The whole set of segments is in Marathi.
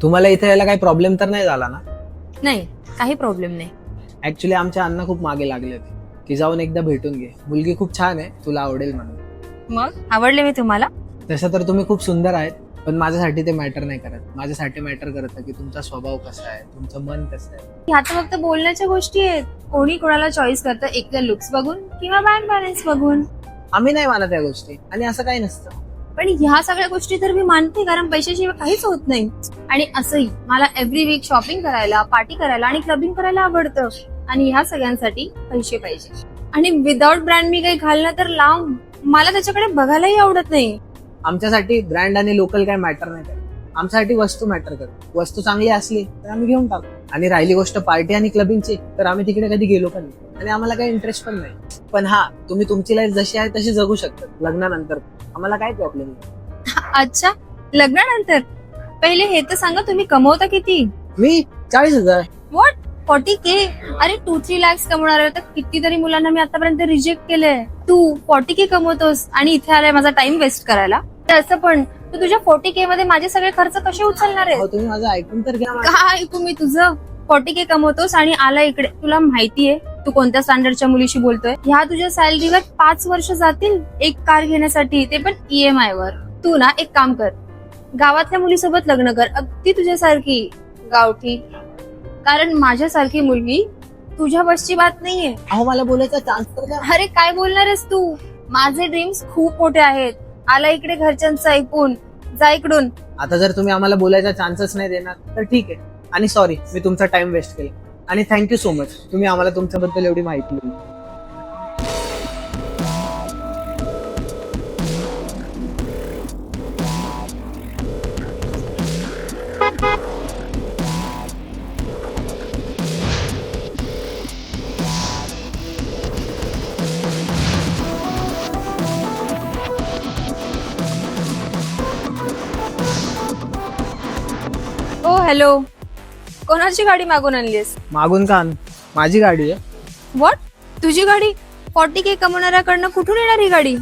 तुम्हाला इथे यायला काही प्रॉब्लेम तर नाही झाला ना? नाही, काही प्रॉब्लेम नाही. ऍक्च्युली आमच्या अण्णा खूप मागे लागले होते की जाऊन एकदा भेटून घे, मुलगी खूप छान आहे, तुला आवडेल म्हणून. मग आवडले मी तुम्हाला? तसं तर तुम्ही खूप सुंदर आहेत, पण माझ्यासाठी ते मॅटर नाही करत. माझ्यासाठी मॅटर करतं की तुमचा स्वभाव कसा आहे, तुमचं मन कसं आहे. ह्या तर फक्त बोलण्याच्या गोष्टी आहेत. कोणी कोणाला चॉईस करतं एकतर लुक्स बघून किंवा बँक बॅलन्स बघून. आम्ही नाही मानत या गोष्टी, आणि असं काही नसतं. पण ह्या सगळ्या गोष्टी तर मी मानते, कारण पैशाशिवाय काहीच होत नाही. आणि असंही मला एव्हरी वीक शॉपिंग करायला, पार्टी करायला आणि क्लबिंग करायला आवडतं. आणि ह्या सगळ्यांसाठी पैसे पाहिजे. आणि विदाउट ब्रँड मी काही घालणं तर लांब, मला त्याच्याकडे बघायलाही आवडत नाही. आमच्यासाठी ब्रँड आणि लोकल काय मॅटर नाही करत. आमच्यासाठी वस्तू मॅटर करते. वस्तू चांगली असली तर आम्ही घेऊन टाकतो. आणि राहिली गोष्ट पार्टी आणि क्लबिंगची, तर आम्ही तिकडे कधी गेलो पण नाही आणि आम्हाला काही इंटरेस्ट पण नाही. पण हा, तुम्ही तुमची लाईफ जशी आहे तशी जगू शकता लग्नानंतर. आम्हाला काय प्रॉब्लेम नाही. अच्छा, लग्नानंतर? पहिले हे तर सांगा, तुम्ही कमवता किती? मी 40,000. व्हॉट? 40K? अरे 2-3 lakhs कमवणार तर कितीतरी मुलांना मी आतापर्यंत रिजेक्ट केलंय. तू 40K कमवतोस आणि इथे आलाय माझा टाइम वेस्ट करायला? तर असं पण तू तुझ्या 40K मध्ये माझे सगळे खर्च कसे उचलणार आहे? अहो, तुम्ही माझं ऐकून तर घ्या. काय ऐकू मी तुझं? 40K कमवतोस आणि आला इकडे. तुला माहितीये तू कोणत्या स्टँडर्डच्या मुलीशी बोलतोय? ह्या तुझ्या सॅलरीवर 5 वर्ष जातील एक कार घेण्यासाठी, ते पण EMI वर. तू ना एक काम कर, गावातल्या मुलीसोबत लग्न कर, अगदी तुझ्यासारखी गावठी. कारण माझ्यासारखी मुलगी तुझ्या बसची बात नाहीये. अहो, मला बोलायचा चान्स तर द्या. अरे काय बोलणारेस तू? माझे ड्रीम्स खूप मोठे आहेत. आला इकडे घरच्यांचं ऐकून, जा इकडून. आता जर तुम्ही आम्हाला बोलायचा चान्सच नाही देणार तर ठीक आहे. आणि सॉरी, मी तुमचा टाइम वेस्ट केला. आणि थँक्यू सो मच, तुम्ही आम्हाला तुमच्याबद्दल एवढी माहिती दिली. ओ हॅलो, कोणाची गाडी मागून आणलीस? मागून का आणू? माझी गाडी आहे. व्हॉट? तुझी गाडी? 40K कमवणाऱ्याकडनं कुठून येणार ही गाडी?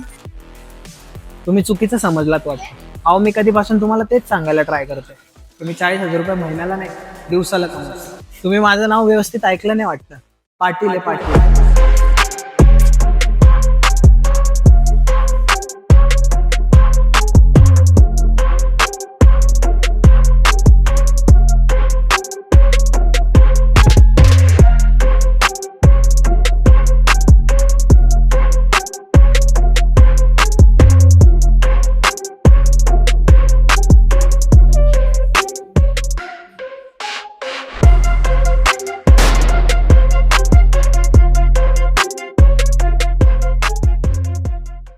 तुम्ही चुकीचं समजलात वाटतं. अहो, मी कधीपासून तुम्हाला तेच सांगायला ट्राय करतोय. तुम्ही 40,000 रुपये महिन्याला नाही, दिवसाला कमवता. तुम्ही माझं नाव व्यवस्थित ऐकलं नाही वाटतं. पाटील आहे, पाटील.